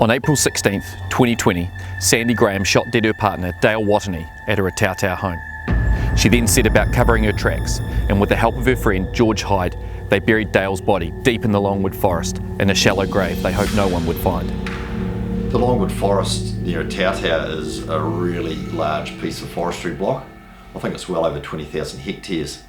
On April 16th, 2020, Sandy Graham shot dead her partner Dale Watene at her Tautau home. She then set about covering her tracks, and with the help of her friend George Hyde, they buried Dale's body deep in the Longwood forest in a shallow grave they hoped no one would find. The Longwood forest near Tautau is a really large piece of forestry block. I think it's well over 20,000 hectares,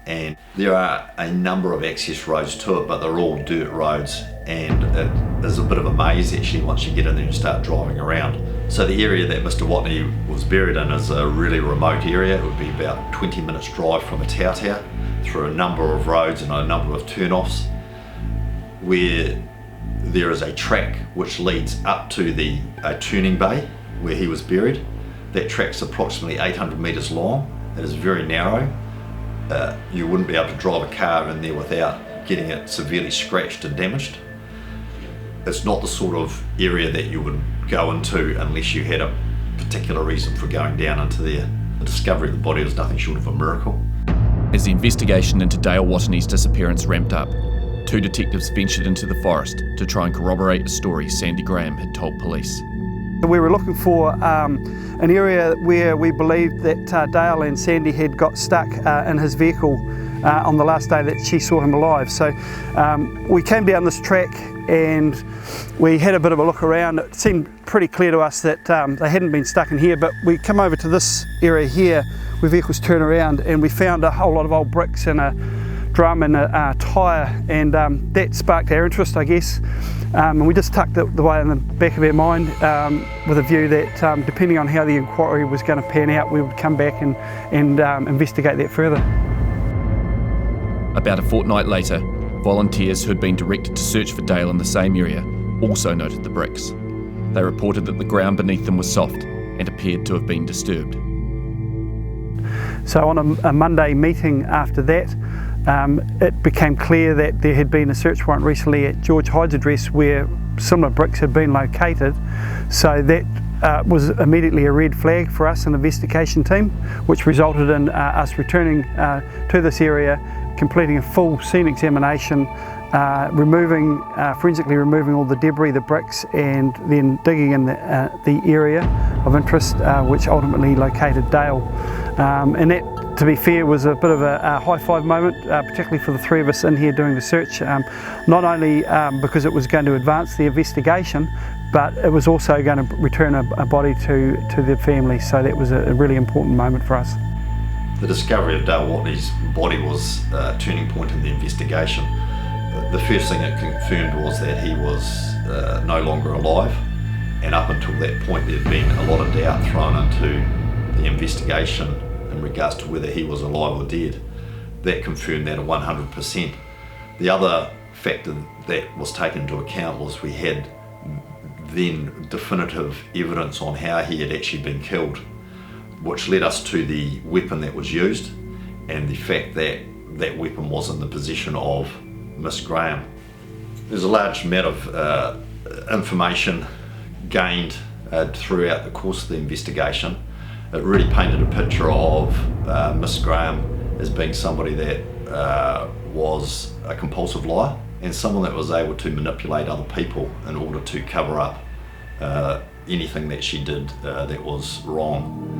and there are a number of access roads to it, but they're all dirt roads, and it is a bit of a maze actually once you get in there and start driving around. So the area that Mr. Watene was buried in is a really remote area. It would be about 20 minutes drive from a Tautau through a number of roads and a number of turn-offs, where there is a track which leads up to the tuning bay where he was buried. That track's approximately 800 metres long. It is very narrow. You wouldn't be able to drive a car in there without getting it severely scratched and damaged. It's not the sort of area that you would go into unless you had a particular reason for going down into there. The discovery of the body was nothing short of a miracle. As the investigation into Dale Watene's disappearance ramped up, two detectives ventured into the forest to try and corroborate a story Sandy Graham had told police. We were looking for an area where we believed that Dale and Sandy had got stuck in his vehicle on the last day that she saw him alive. So we came down this track and we had a bit of a look around. It seemed pretty clear to us that they hadn't been stuck in here, but we come over to this area here where vehicles turn around, and we found a whole lot of old bricks and a drum and a tyre, and that sparked our interest, I guess. And we just tucked the way in the back of our mind with a view that depending on how the inquiry was going to pan out, we would come back and investigate that further. About a fortnight later, volunteers who had been directed to search for Dale in the same area also noted the bricks. They reported that the ground beneath them was soft and appeared to have been disturbed. So on a Monday meeting after that, it became clear that there had been a search warrant recently at George Hyde's address where similar bricks had been located. So that was immediately a red flag for us, an investigation team, which resulted in us returning to this area, completing a full scene examination, forensically removing all the debris, the bricks, and then digging in the area of interest, which ultimately located Dale. And that, to be fair, was a bit of a high five moment, particularly for the three of us in here doing the search, not only because it was going to advance the investigation, but it was also going to return a body to the family, so that was a really important moment for us. The discovery of Dale Watene's body was a turning point in the investigation. The first thing it confirmed was that he was no longer alive, and up until that point there had been a lot of doubt thrown into the investigation in regards to whether he was alive or dead. That confirmed that 100%. The other factor that was taken into account was we had then definitive evidence on how he had actually been killed, which led us to the weapon that was used and the fact that that weapon was in the possession of Miss Graham. There's a large amount of information gained throughout the course of the investigation. It really painted a picture of Miss Graham as being somebody that was a compulsive liar and someone that was able to manipulate other people in order to cover up anything that she did that was wrong.